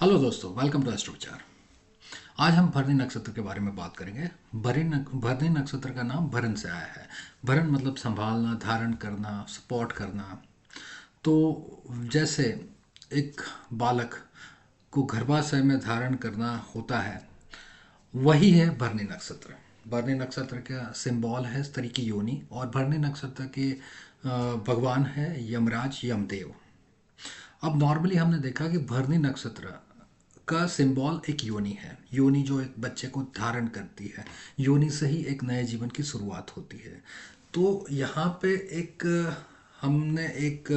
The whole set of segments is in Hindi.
हेलो दोस्तों, वेलकम टू एस्ट्रो विचार। आज हम भरणी नक्षत्र के बारे में बात करेंगे। भरणी नक्षत्र का नाम भरण से आया है। भरण मतलब संभालना, धारण करना, सपोर्ट करना। तो जैसे एक बालक को गर्भाशय में धारण करना होता है, वही है भरणी नक्षत्र। भरणी नक्षत्र का सिंबल है स्त्री की योनि, और भरणी नक्षत्र के भगवान है यमराज, यमदेव। अब नॉर्मली हमने देखा कि भरणी नक्षत्र का सिंबल एक योनि है। योनि जो एक बच्चे को धारण करती है, योनि से ही एक नए जीवन की शुरुआत होती है। तो यहाँ पे एक हमने एक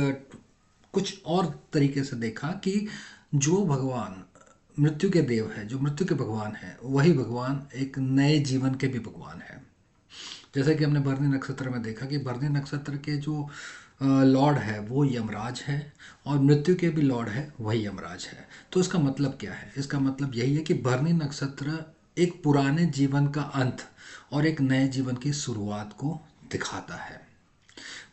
कुछ और तरीके से देखा कि जो भगवान मृत्यु के देव है, जो मृत्यु के भगवान है, वही भगवान एक नए जीवन के भी भगवान है। जैसे कि हमने भरणी नक्षत्र में देखा कि भरणी नक्षत्र के जो लॉर्ड है वो यमराज है, और मृत्यु के भी लॉर्ड है वही यमराज है। तो इसका मतलब क्या है? इसका मतलब यही है कि भरणी नक्षत्र एक पुराने जीवन का अंत और एक नए जीवन की शुरुआत को दिखाता है।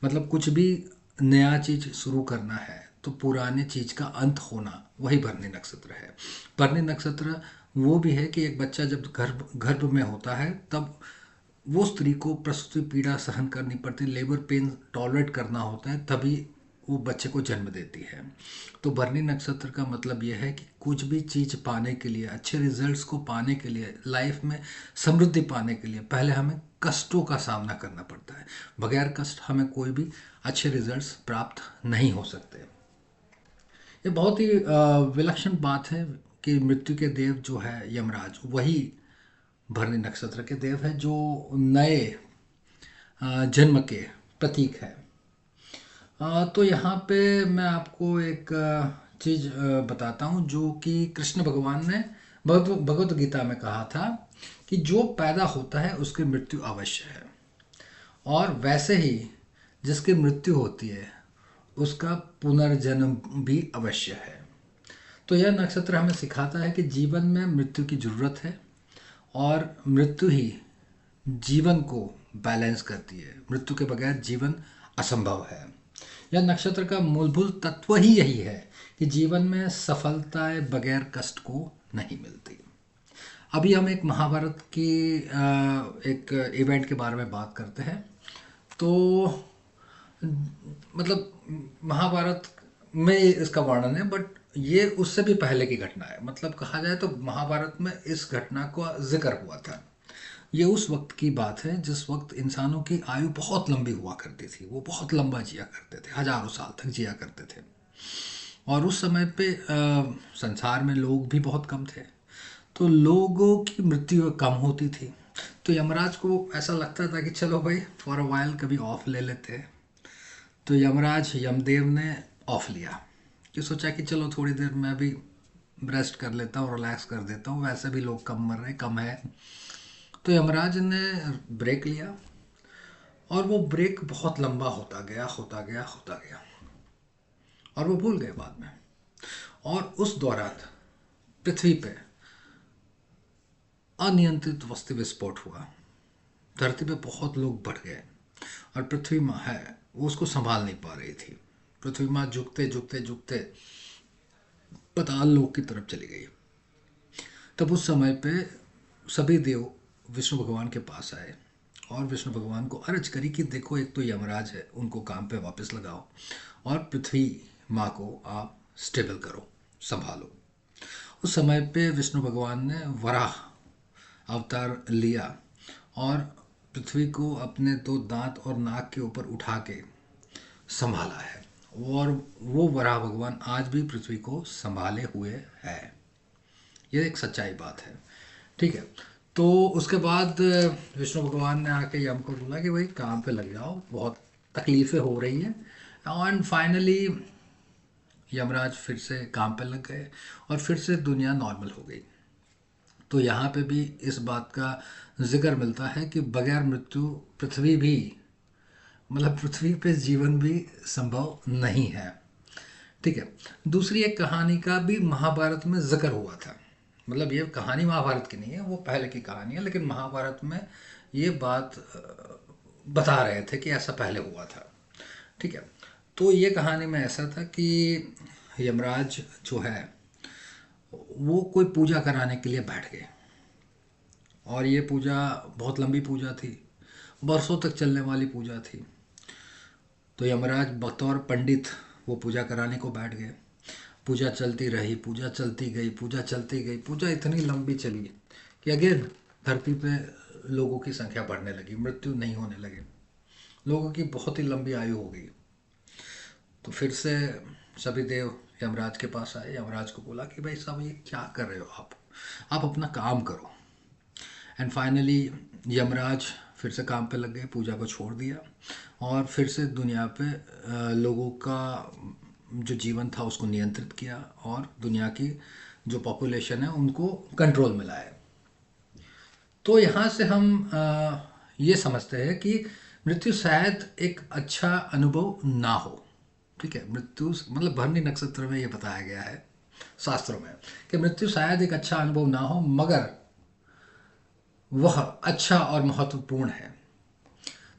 मतलब कुछ भी नया चीज शुरू करना है तो पुराने चीज का अंत होना, वही भरणी नक्षत्र है। भरणी नक्षत्र वो भी है कि एक बच्चा जब गर्भ गर्भ में होता है, तब वो स्त्री को प्रसूति पीड़ा सहन करनी पड़ती, लेबर पेन टॉलरेट करना होता है, तभी वो बच्चे को जन्म देती है। तो भरणी नक्षत्र का मतलब यह है कि कुछ भी चीज़ पाने के लिए, अच्छे रिजल्ट्स को पाने के लिए, लाइफ में समृद्धि पाने के लिए पहले हमें कष्टों का सामना करना पड़ता है। बगैर कष्ट हमें कोई भी अच्छे रिजल्ट्स प्राप्त नहीं हो सकते। ये बहुत ही विलक्षण बात है कि मृत्यु के देव जो है यमराज, वही भरणी नक्षत्र के देव है, जो नए जन्म के प्रतीक है। तो यहाँ पे मैं आपको एक चीज़ बताता हूँ, जो कि कृष्ण भगवान ने भगवत गीता में कहा था कि जो पैदा होता है उसकी मृत्यु अवश्य है, और वैसे ही जिसकी मृत्यु होती है उसका पुनर्जन्म भी अवश्य है। तो यह नक्षत्र हमें सिखाता है कि जीवन में मृत्यु की जरूरत है, और मृत्यु ही जीवन को बैलेंस करती है। मृत्यु के बगैर जीवन असंभव है। यह नक्षत्र का मूलभूत तत्व ही यही है कि जीवन में सफलताएं बगैर कष्ट को नहीं मिलती। अभी हम एक महाभारत की एक इवेंट के बारे में बात करते हैं। तो मतलब महाभारत में इसका वर्णन है, बट ये उससे भी पहले की घटना है। मतलब कहा जाए तो महाभारत में इस घटना का जिक्र हुआ था। ये उस वक्त की बात है जिस वक्त इंसानों की आयु बहुत लंबी हुआ करती थी। वो बहुत लंबा जिया करते थे, हजारों साल तक जिया करते थे। और उस समय पे संसार में लोग भी बहुत कम थे, तो लोगों की मृत्यु कम होती थी। तो यमराज को ऐसा लगता था कि चलो भाई, फॉर अ वाइल कभी ऑफ ले लेते हैं। तो यमराज यमदेव ने ऑफ लिया, कि सोचा कि चलो थोड़ी देर मैं भी रेस्ट कर लेता हूँ, रिलैक्स कर देता हूँ, वैसे भी लोग कम मर रहे, कम है। तो यमराज ने ब्रेक लिया, और वो ब्रेक बहुत लंबा होता गया, होता गया, होता गया, और वो भूल गए बाद में। और उस दौरान पृथ्वी पे अनियंत्रित वस्तु विस्फोट हुआ। धरती पे बहुत लोग बढ़ गए, और पृथ्वी माँ है वो उसको संभाल नहीं पा रही थी। पृथ्वी माँ झुकते झुकते झुकते पाताल लोक की तरफ चली गई। तब उस समय पे सभी देव विष्णु भगवान के पास आए, और विष्णु भगवान को अर्ज करी कि देखो, एक तो यमराज है, उनको काम पे वापस लगाओ, और पृथ्वी माँ को आप स्टेबल करो, संभालो। उस समय पे विष्णु भगवान ने वराह अवतार लिया, और पृथ्वी को अपने दो दांत और नाक के ऊपर उठा के संभाला है। और वो वराह भगवान आज भी पृथ्वी को संभाले हुए है। ये एक सच्चाई बात है। ठीक है। तो उसके बाद विष्णु भगवान ने आके यम को बोला कि भाई काम पे लग जाओ, बहुत तकलीफ़ें हो रही हैं। एंड फाइनली यमराज फिर से काम पे लग गए, और फिर से दुनिया नॉर्मल हो गई। तो यहाँ पे भी इस बात का जिक्र मिलता है कि बगैर मृत्यु पृथ्वी भी, मतलब पृथ्वी पे जीवन भी संभव नहीं है। ठीक है। दूसरी एक कहानी का भी महाभारत में जिक्र हुआ था। मतलब ये कहानी महाभारत की नहीं है, वो पहले की कहानी है, लेकिन महाभारत में ये बात बता रहे थे कि ऐसा पहले हुआ था। ठीक है। तो ये कहानी में ऐसा था कि यमराज जो है वो कोई पूजा कराने के लिए बैठ गए। और ये पूजा बहुत लंबी पूजा थी, बरसों तक चलने वाली पूजा थी। तो यमराज बतौर पंडित वो पूजा कराने को बैठ गए। पूजा चलती रही, पूजा चलती गई, पूजा चलती गई, पूजा इतनी लंबी चली कि अगेन धरती पे लोगों की संख्या बढ़ने लगी, मृत्यु नहीं होने लगे, लोगों की बहुत ही लंबी आयु हो गई। तो फिर से सभी देव यमराज के पास आए। यमराज को बोला कि भाई साहब, ये क्या कर रहे हो आप अपना काम करो। एंड फाइनली यमराज फिर से काम पे लग गए, पूजा को छोड़ दिया और फिर से दुनिया पे लोगों का जो जीवन था उसको नियंत्रित किया और दुनिया की जो पॉपुलेशन है उनको कंट्रोल में लाया। तो यहाँ से हम ये समझते हैं कि मृत्यु शायद एक अच्छा अनुभव ना हो। ठीक है, मृत्यु मतलब भरणी नक्षत्र में ये बताया गया है शास्त्रों में कि मृत्यु शायद एक अच्छा अनुभव ना हो, मगर वह अच्छा और महत्वपूर्ण है।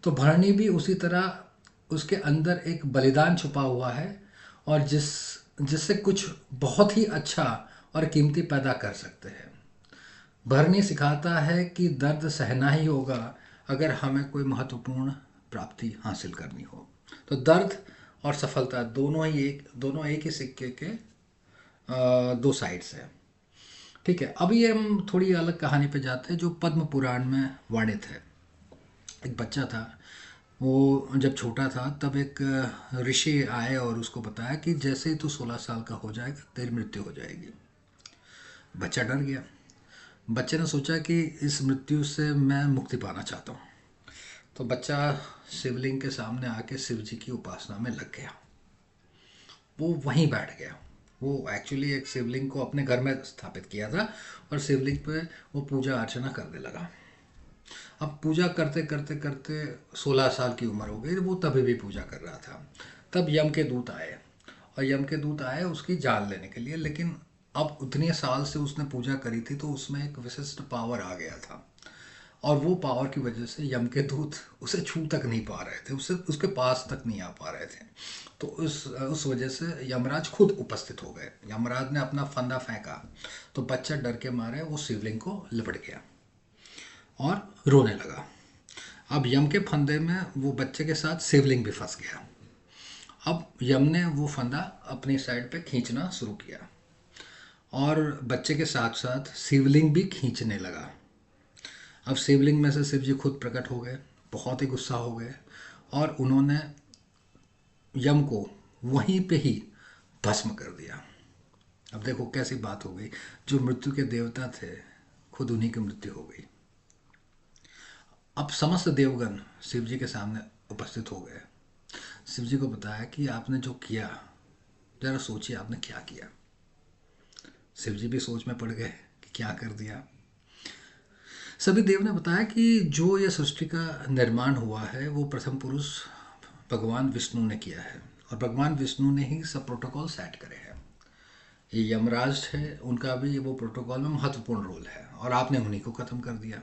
तो भरणी भी उसी तरह, उसके अंदर एक बलिदान छुपा हुआ है और जिससे कुछ बहुत ही अच्छा और कीमती पैदा कर सकते हैं। भरणी सिखाता है कि दर्द सहना ही होगा अगर हमें कोई महत्वपूर्ण प्राप्ति हासिल करनी हो। तो दर्द और सफलता दोनों एक ही सिक्के के दो साइड्स हैं। ठीक है, अभी हम थोड़ी अलग कहानी पे जाते हैं जो पद्म पुराण में वर्णित है। एक बच्चा था, वो जब छोटा था तब एक ऋषि आए और उसको बताया कि जैसे ही तू 16 साल का हो जाएगा तेरी मृत्यु हो जाएगी। बच्चा डर गया। बच्चे ने सोचा कि इस मृत्यु से मैं मुक्ति पाना चाहता हूँ। तो बच्चा शिवलिंग के सामने आके शिव जी की उपासना में लग गया। वो वहीं बैठ गया। वो एक्चुअली एक शिवलिंग को अपने घर में स्थापित किया था और शिवलिंग पे वो पूजा अर्चना करने लगा। अब पूजा करते करते करते 16 साल की उम्र हो गई, वो तभी भी पूजा कर रहा था। तब यम के दूत आए और यम के दूत आए उसकी जान लेने के लिए। लेकिन अब उतने साल से उसने पूजा करी थी तो उसमें एक विशिष्ट पावर आ गया था और वो पावर की वजह से यम के दूत उसे छू तक नहीं पा रहे थे, उसके पास तक नहीं आ पा रहे थे। तो उस वजह से यमराज खुद उपस्थित हो गए। यमराज ने अपना फंदा फेंका तो बच्चा डर के मारे वो शिवलिंग को लिपट गया और रोने लगा। अब यम के फंदे में वो बच्चे के साथ शिवलिंग भी फंस गया। अब यम ने वो फंदा अपनी साइड पे खींचना शुरू किया और बच्चे के साथ साथ शिवलिंग भी खींचने लगा। अब शिवलिंग में से शिव जी खुद प्रकट हो गए, बहुत ही गुस्सा हो गए और उन्होंने यम को वहीं पे ही भस्म कर दिया। अब देखो कैसी बात हो गई, जो मृत्यु के देवता थे खुद उन्हीं की मृत्यु हो गई। अब समस्त देवगण शिव जी के सामने उपस्थित हो गए। शिव जी को बताया कि आपने जो किया, जरा सोचिए आपने क्या किया। शिव जी भी सोच में पड़ गए कि क्या कर दिया। सभी देव ने बताया कि जो यह सृष्टि का निर्माण हुआ है वो प्रथम पुरुष भगवान विष्णु ने किया है और भगवान विष्णु ने ही सब प्रोटोकॉल सेट करे हैं। ये यमराज है, उनका भी वो प्रोटोकॉल में महत्वपूर्ण रोल है और आपने उन्हीं को खत्म कर दिया।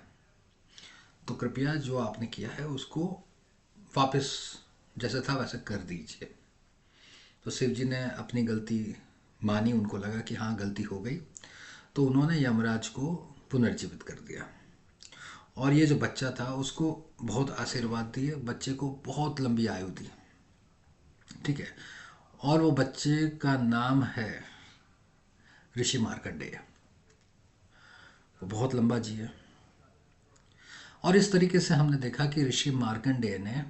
तो कृपया जो आपने किया है उसको वापस जैसे था वैसे कर दीजिए। तो शिव जी ने अपनी गलती मानी, उनको लगा कि हाँ गलती हो गई, तो उन्होंने यमराज को पुनर्जीवित कर दिया और ये जो बच्चा था उसको बहुत आशीर्वाद दिए, बच्चे को बहुत लंबी आयु दी। ठीक है, और वो बच्चे का नाम है ऋषि मार्कंडेय। वो बहुत लंबा जिए और इस तरीके से हमने देखा कि ऋषि मार्कंडेय ने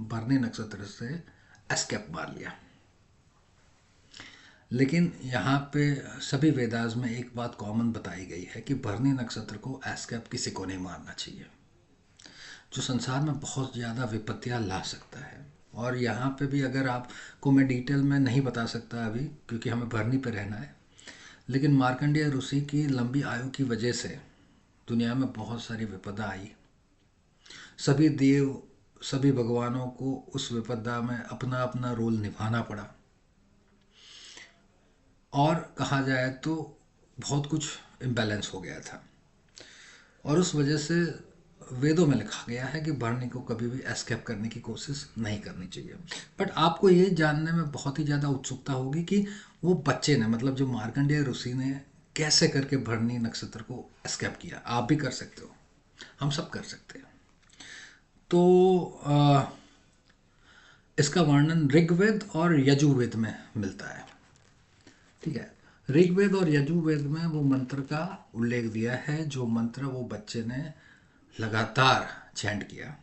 भरणी नक्षत्र से एस्केप मार लिया। लेकिन यहाँ पे सभी वेदास में एक बात कॉमन बताई गई है कि भरणी नक्षत्र को एस्केप किसी को नहीं मारना चाहिए, जो संसार में बहुत ज़्यादा विपत्तियाँ ला सकता है। और यहाँ पे भी अगर आपको मैं डिटेल में नहीं बता सकता अभी क्योंकि हमें भरणी पे रहना है, लेकिन मार्कंडेय ऋषि की लंबी आयु की वजह से दुनिया में बहुत सारी विपदा आई। सभी देव, सभी भगवानों को उस विपदा में अपना अपना रोल निभाना पड़ा और कहा जाए तो बहुत कुछ इम्बैलेंस हो गया था और उस वजह से वेदों में लिखा गया है कि भरणी को कभी भी एस्केप करने की कोशिश नहीं करनी चाहिए। बट आपको ये जानने में बहुत ही ज़्यादा उत्सुकता होगी कि वो बच्चे ने, मतलब जो मार्कंडेय ऋषि ने कैसे करके भरणी नक्षत्र को एस्केप किया। आप भी कर सकते हो, हम सब कर सकते हैं। तो इसका वर्णन ऋग्वेद और यजुर्वेद में मिलता है। ठीक है, ऋग्वेद और यजुर्वेद में वो मंत्र का उल्लेख दिया है, जो मंत्र वो बच्चे ने लगातार चैंट किया,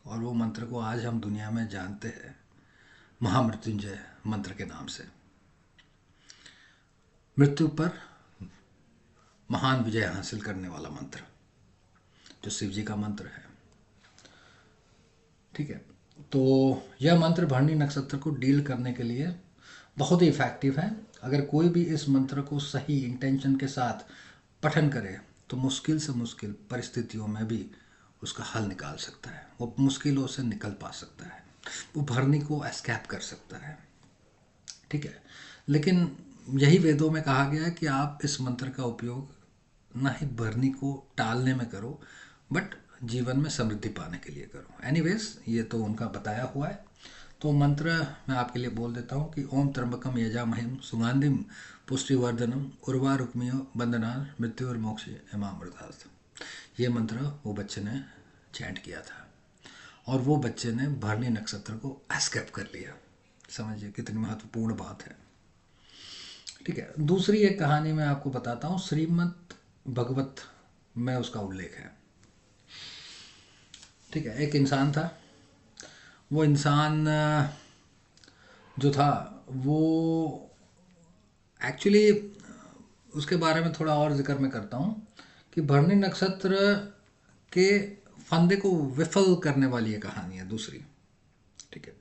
और वो मंत्र को आज हम दुनिया में जानते हैं महामृत्युंजय मंत्र के नाम से। मृत्यु पर महान विजय हासिल करने वाला मंत्र, जो शिव जी का मंत्र है। ठीक है, तो यह मंत्र भरणी नक्षत्र को डील करने के लिए बहुत ही इफेक्टिव है। अगर कोई भी इस मंत्र को सही इंटेंशन के साथ पठन करे तो मुश्किल से मुश्किल परिस्थितियों में भी उसका हल निकाल सकता है, वो मुश्किलों से निकल पा सकता है, वो भरणी को एस्केप कर सकता है। ठीक है, लेकिन यही वेदों में कहा गया है कि आप इस मंत्र का उपयोग ना ही भरणी को टालने में करो, बट जीवन में समृद्धि पाने के लिए करो। एनीवेज, ये तो उनका बताया हुआ है। तो मंत्र मैं आपके लिए बोल देता हूँ कि ओम त्र्यंबकम यजामहिम सुगंधिम पुष्टिवर्धनम उर्वारुक्मियो बंदनान मृत्युर्मोक्षे एमामृतात्। ये मंत्र वो बच्चे ने चैंट किया था, और वो बच्चे ने भरणी नक्षत्र को एस्केप कर लिया। समझिए कितनी महत्वपूर्ण बात है। ठीक है, दूसरी एक कहानी मैं आपको बताता हूँ, श्रीमद् भगवत में उसका उल्लेख है। ठीक है, एक इंसान था। वो इंसान जो था वो एक्चुअली, उसके बारे में थोड़ा और जिक्र मैं करता हूँ कि भरणी नक्षत्र के फंदे को विफल करने वाली ये कहानी है दूसरी। ठीक है,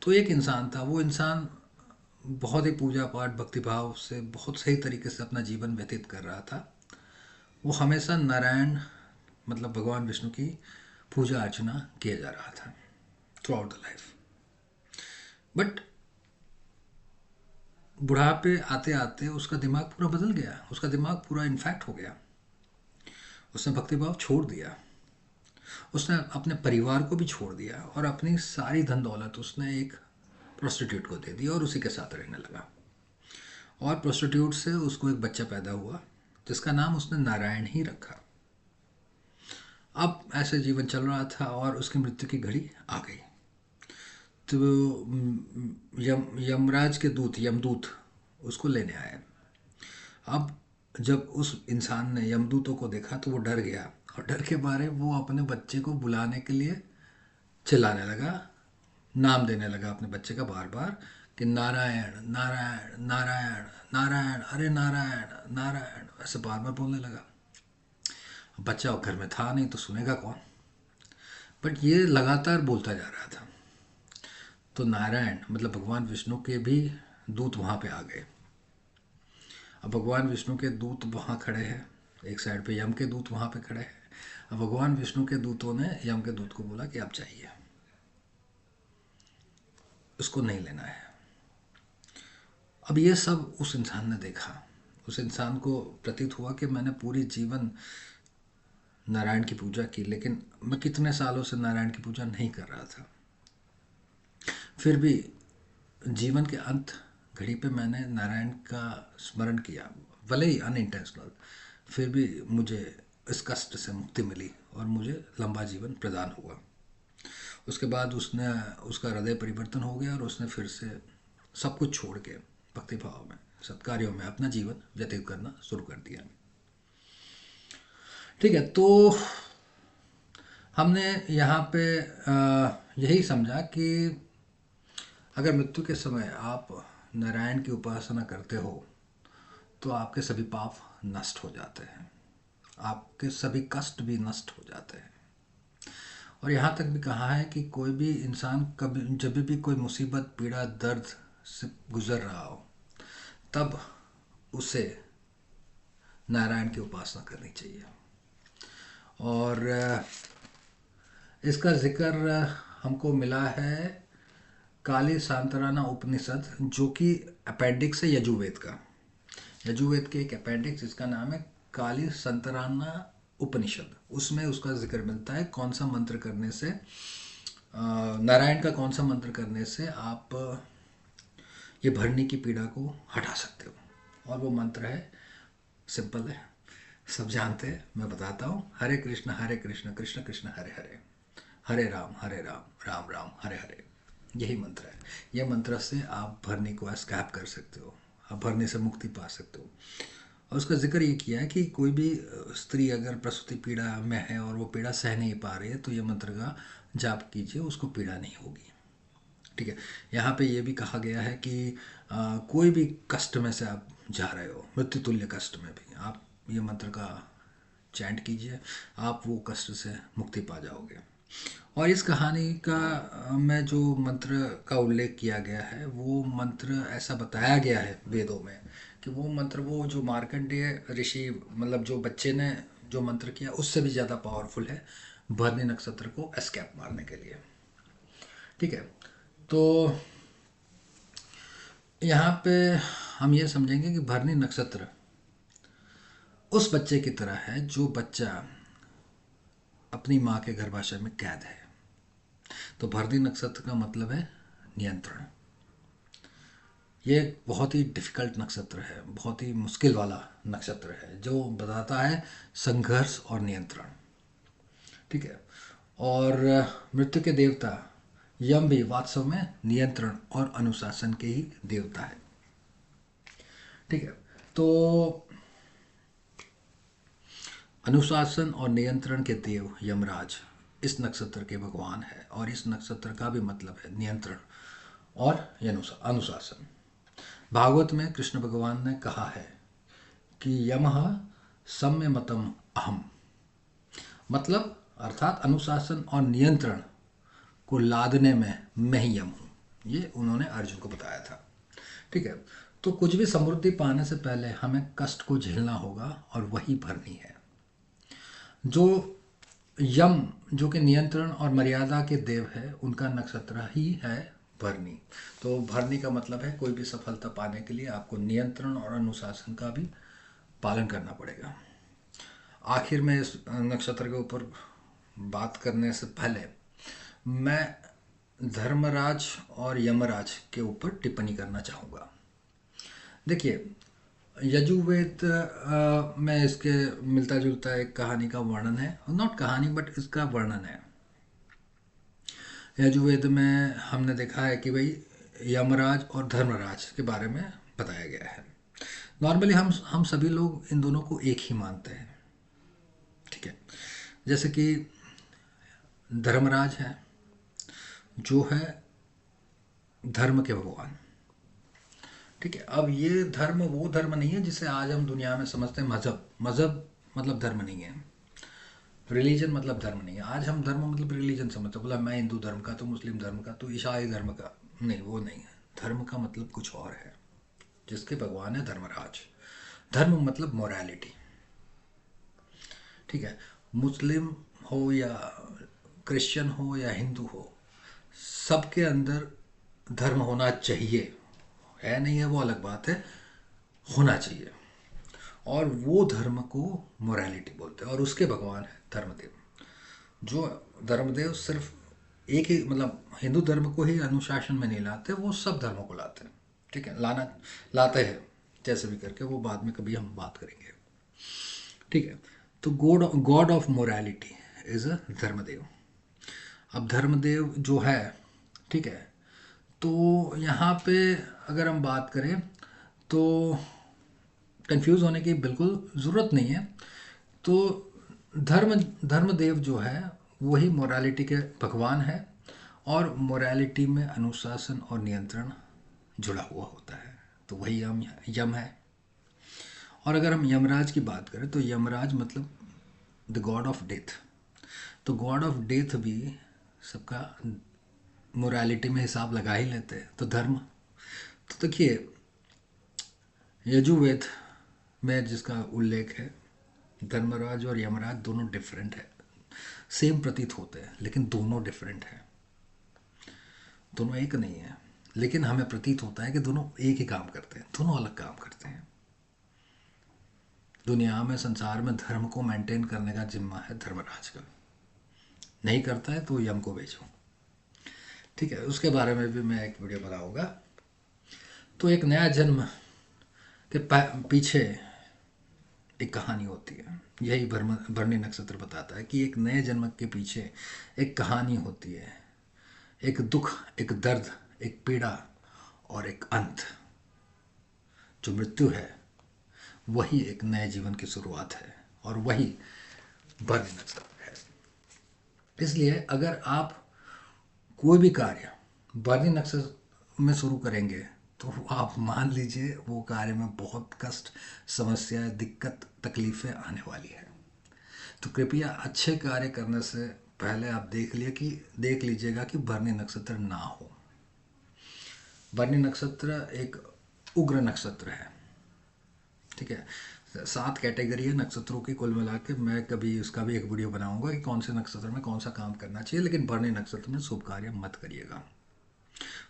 तो एक इंसान था, वो इंसान बहुत ही पूजा पाठ भक्तिभाव से बहुत सही तरीके से अपना जीवन व्यतीत कर रहा था। वो हमेशा नारायण मतलब भगवान विष्णु की पूजा अर्चना किया जा रहा था through out the life. But बुढ़ापे आते आते उसका दिमाग पूरा बदल गया, उसका दिमाग पूरा इन्फेक्ट हो गया। उसने भक्तिभाव छोड़ दिया, उसने अपने परिवार को भी छोड़ दिया, और अपनी सारी धन दौलत उसने एक प्रोस्टिट्यूट को दे दी और उसी के साथ रहने लगा। और प्रोस्टिट्यूट से उसको एक बच्चा पैदा हुआ जिसका नाम उसने नारायण ही रखा। अब ऐसे जीवन चल रहा था और उसकी मृत्यु की घड़ी आ गई। तो यमराज के दूत यमदूत उसको लेने आए। अब जब उस इंसान ने यमदूतों को देखा तो वो डर गया, और डर के मारे वो अपने बच्चे को बुलाने के लिए चिल्लाने लगा, नाम देने लगा अपने बच्चे का बार बार कि नारायण नारायण नारायण नारायण, अरे नारायण नारायण, ऐसे बार बार बोलने लगा। बच्चा घर में था नहीं तो सुनेगा कौन, बट ये लगातार बोलता जा रहा था। तो नारायण मतलब भगवान विष्णु के भी दूत वहाँ पे आ गए। अब भगवान विष्णु के दूत वहाँ खड़े हैं, एक साइड पे यम के दूत वहाँ पे खड़े हैं। अब भगवान विष्णु के दूतों ने यम के दूत को बोला कि आप चाहिए, उसको नहीं लेना है। अब ये सब उस इंसान ने देखा। उस इंसान को प्रतीत हुआ कि मैंने पूरी जीवन नारायण की पूजा की, लेकिन मैं कितने सालों से नारायण की पूजा नहीं कर रहा था। फिर भी जीवन के अंत घड़ी पे मैंने नारायण का स्मरण किया, भले ही अनइंटेंशनल, फिर भी मुझे इस कष्ट से मुक्ति मिली और मुझे लंबा जीवन प्रदान हुआ। उसके बाद उसका हृदय परिवर्तन हो गया और उसने फिर से सब कुछ छोड़ के भक्तिभाव में सत्कार्यों में अपना जीवन व्यतीत करना शुरू कर दिया। ठीक है, तो हमने यहाँ पे यही समझा कि अगर मृत्यु के समय आप नारायण की उपासना करते हो तो आपके सभी पाप नष्ट हो जाते हैं, आपके सभी कष्ट भी नष्ट हो जाते हैं। और यहाँ तक भी कहा है कि कोई भी इंसान कभी जब भी कोई मुसीबत पीड़ा दर्द से गुजर रहा हो तब उसे नारायण की उपासना करनी चाहिए। और इसका जिक्र हमको मिला है काली सांतराना उपनिषद, जो कि अपेंडिक्स है यजुर्वेद का। यजुर्वेद के एक अपेंडिक्स जिसका नाम है काली संतराना उपनिषद, उसमें उसका जिक्र मिलता है कौन सा मंत्र करने से नारायण का कौन सा मंत्र करने से आप ये भरणी की पीड़ा को हटा सकते हो। और वो मंत्र है सिंपल है, सब जानते हैं, मैं बताता हूँ। हरे कृष्ण कृष्ण कृष्ण हरे हरे, हरे राम राम राम हरे हरे, यही मंत्र है। यह मंत्र से आप भरनी को एस्कैप कर सकते हो, आप भरने से मुक्ति पा सकते हो। और उसका जिक्र ये किया है कि कोई भी स्त्री अगर प्रसूति पीड़ा में है और वो पीड़ा सह नहीं पा रही है तो ये मंत्र का जाप कीजिए, उसको पीड़ा नहीं होगी। ठीक है। यहाँ पे ये भी कहा गया है कि कोई भी कष्ट में से आप जा रहे हो, मृत्यु तुल्य कष्ट में भी, आप ये मंत्र का चैंट कीजिए, आप वो कष्ट से मुक्ति पा जाओगे। और इस कहानी का में जो मंत्र का उल्लेख किया गया है, वो मंत्र ऐसा बताया गया है वेदों में कि वो मंत्र, वो जो मार्कंडेय ऋषि, मतलब जो बच्चे ने जो मंत्र किया उससे भी ज़्यादा पावरफुल है भरनी नक्षत्र को एस्केप मारने के लिए। ठीक है। तो यहाँ पे हम ये समझेंगे कि भरनी नक्षत्र उस बच्चे की तरह है जो बच्चा अपनी माँ के गर्भाशय में कैद है। तो भरनी नक्षत्र का मतलब है नियंत्रण। ये बहुत ही डिफिकल्ट नक्षत्र है, बहुत ही मुश्किल वाला नक्षत्र है जो बताता है संघर्ष और नियंत्रण। ठीक है। और मृत्यु के देवता यम भी वास्तव में नियंत्रण और अनुशासन के ही देवता है। ठीक है। तो अनुशासन और नियंत्रण के देव यमराज इस नक्षत्र के भगवान है, और इस नक्षत्र का भी मतलब है नियंत्रण और अनुशासन। भागवत में कृष्ण भगवान ने कहा है कि यमः सम्यमतम अहम, मतलब अर्थात अनुशासन और नियंत्रण को लादने में मैं ही यम हूँ। ये उन्होंने अर्जुन को बताया था। ठीक है। तो कुछ भी समृद्धि पाने से पहले हमें कष्ट को झेलना होगा, और वही भरनी है। जो यम, जो कि नियंत्रण और मर्यादा के देव है, उनका नक्षत्र ही है भरनी। तो भरनी का मतलब है कोई भी सफलता पाने के लिए आपको नियंत्रण और अनुशासन का भी पालन करना पड़ेगा। आखिर में इस नक्षत्र के ऊपर बात करने से पहले मैं धर्मराज और यमराज के ऊपर टिप्पणी करना चाहूँगा। देखिए, यजुर्वेद में इसके मिलता जुलता एक कहानी का वर्णन है, नॉट कहानी बट इसका वर्णन है। यजुर्वेद में हमने देखा है कि भाई यमराज और धर्मराज के बारे में बताया गया है। नॉर्मली हम सभी लोग इन दोनों को एक ही मानते हैं। ठीक है। जैसे कि धर्मराज है जो है धर्म के भगवान। ठीक है। अब ये धर्म वो धर्म नहीं है जिसे आज हम दुनिया में समझते हैं मजहब। मजहब मतलब धर्म नहीं है, रिलीजन मतलब धर्म नहीं है। आज हम धर्म मतलब रिलीजन समझते हैं, बोला मैं हिंदू धर्म का, तो मुस्लिम धर्म का, तो ईसाई धर्म का। नहीं, वो नहीं है। धर्म का मतलब कुछ और है, जिसके भगवान है धर्मराज। धर्म मतलब मोरालिटी। ठीक है। मुस्लिम हो या क्रिश्चियन हो या हिंदू हो, सबके अंदर धर्म होना चाहिए। है नहीं है वो अलग बात है, होना चाहिए। और वो धर्म को मोरालिटी बोलते हैं, और उसके भगवान है धर्मदेव। जो धर्मदेव सिर्फ एक ही, मतलब हिंदू धर्म को ही अनुशासन में नहीं लाते, वो सब धर्मों को लाते हैं। ठीक है। लाते हैं जैसे भी करके, वो बाद में कभी हम बात करेंगे। ठीक है। तो God of morality is a Dharmdev. अब धर्मदेव जो है, ठीक है, तो यहाँ पे अगर हम बात करें तो कंफ्यूज होने की बिल्कुल ज़रूरत नहीं है। तो धर्मदेव जो है वही मोरालिटी के भगवान है, और मोरालिटी में अनुशासन और नियंत्रण जुड़ा हुआ होता है, तो वही यम है। और अगर हम यमराज की बात करें तो यमराज मतलब द गॉड ऑफ डेथ। तो गॉड ऑफ डेथ भी सबका मोरालिटी में हिसाब लगा ही लेते हैं, तो धर्म। तो देखिए, यजुर्वेद में जिसका उल्लेख है, धर्मराज और यमराज दोनों डिफरेंट है। सेम प्रतीत होते हैं लेकिन दोनों डिफरेंट हैं, दोनों एक नहीं है। लेकिन हमें प्रतीत होता है कि दोनों एक ही काम करते हैं, दोनों अलग काम करते हैं। दुनिया में, संसार में धर्म को मेंटेन करने का जिम्मा है धर्मराज का। नहीं करता है तो यम को भेजो। ठीक है। उसके बारे में भी मैं एक वीडियो बनाऊंगा। तो एक नया जन्म के पीछे एक कहानी होती है। यही भरणी नक्षत्र बताता है कि एक नए जन्म के पीछे एक कहानी होती है, एक दुख, एक दर्द, एक पीड़ा और एक अंत। जो मृत्यु है वही एक नए जीवन की शुरुआत है, और वही भरणी नक्षत्र है। इसलिए अगर आप कोई भी कार्य भरणी नक्षत्र में शुरू करेंगे तो आप मान लीजिए वो कार्य में बहुत कष्ट, समस्याएं, दिक्कत, तकलीफें आने वाली है। तो कृपया अच्छे कार्य करने से पहले आप देख लीजिएगा कि भरणी नक्षत्र ना हो। भरणी नक्षत्र एक उग्र नक्षत्र है, ठीक है। 7 कैटेगरी है नक्षत्रों की कुल मिला के। मैं कभी उसका भी एक वीडियो बनाऊंगा कि कौन से नक्षत्र में कौन सा काम करना चाहिए, लेकिन भरणी नक्षत्र में शुभ कार्य मत करिएगा।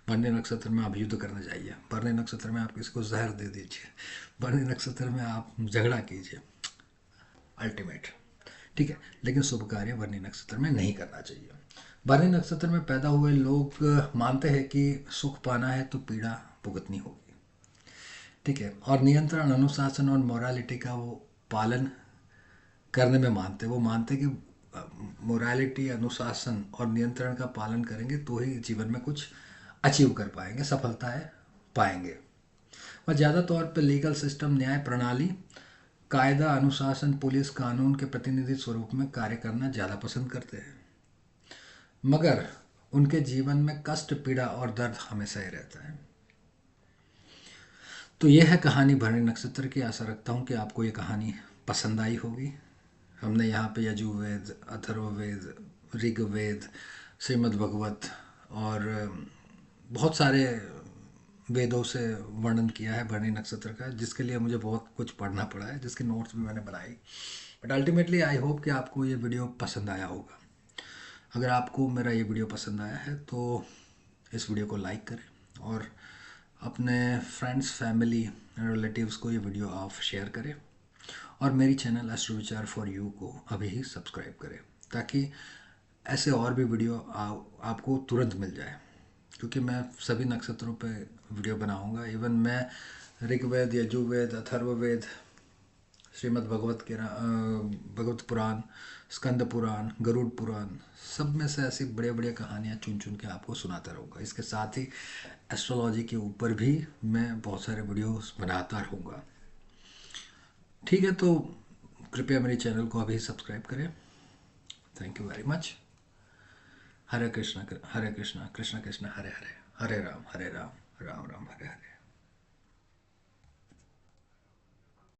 भरणी नक्षत्र में आप युद्ध करने जाइए, भरणी नक्षत्र में आप किसी को जहर दे दीजिए, भरणी नक्षत्र में आप झगड़ा कीजिए, अल्टीमेट, ठीक है। लेकिन शुभ कार्य भरणी नक्षत्र में नहीं करना चाहिए। भरणी नक्षत्र में पैदा हुए लोग मानते हैं कि सुख पाना है तो पीड़ा भुगतनी होगी, ठीक है। और नियंत्रण, अनुशासन और मोरालिटी का वो पालन करने में मानते हैं। वो मानते हैं कि मोरालिटी, अनुशासन और नियंत्रण का पालन करेंगे तो ही जीवन में कुछ अचीव कर पाएंगे, सफलताएं पाएंगे। और ज़्यादा तौर पर लीगल सिस्टम, न्याय प्रणाली, कायदा, अनुशासन, पुलिस, कानून के प्रतिनिधि स्वरूप में कार्य करना ज़्यादा पसंद करते हैं। मगर उनके जीवन में कष्ट, पीड़ा और दर्द हमेशा ही रहता है। तो यह है कहानी भरणी नक्षत्र की। आशा रखता हूँ कि आपको ये कहानी पसंद आई होगी। हमने यहाँ पे यजुर्वेद, अथर्ववेद, ऋग्वेद, श्रीमद् भगवत और बहुत सारे वेदों से वर्णन किया है भरणी नक्षत्र का, जिसके लिए मुझे बहुत कुछ पढ़ना पड़ा है, जिसके नोट्स भी मैंने बनाई। बट अल्टीमेटली आई होप कि आपको ये वीडियो पसंद आया होगा। अगर आपको मेरा ये वीडियो पसंद आया है तो इस वीडियो को लाइक करें और अपने फ्रेंड्स, फैमिली, रिलेटिव्स को ये वीडियो आप शेयर करें। और मेरी चैनल एस्ट्रो विचार फॉर यू को अभी ही सब्सक्राइब करें, ताकि ऐसे और भी वीडियो आपको तुरंत मिल जाए, क्योंकि मैं सभी नक्षत्रों पे वीडियो बनाऊंगा। इवन मैं ऋग्वेद, यजुर्वेद, अथर्ववेद, श्रीमद् भगवत के भगवत पुराण, स्कंद पुराण, गरुड़ पुराण, सब में से ऐसी बड़े बड़े कहानियाँ चुन चुन के आपको सुनाता रहूँगा। इसके साथ ही एस्ट्रोलॉजी के ऊपर भी मैं बहुत सारे वीडियोस बनाता रहूँगा, ठीक है। तो कृपया मेरे चैनल को अभी सब्सक्राइब करें। Thank you very much. Hare Krishna, Krishna Krishna, Hare Hare, Hare Ram, Ram Ram, Hare Hare.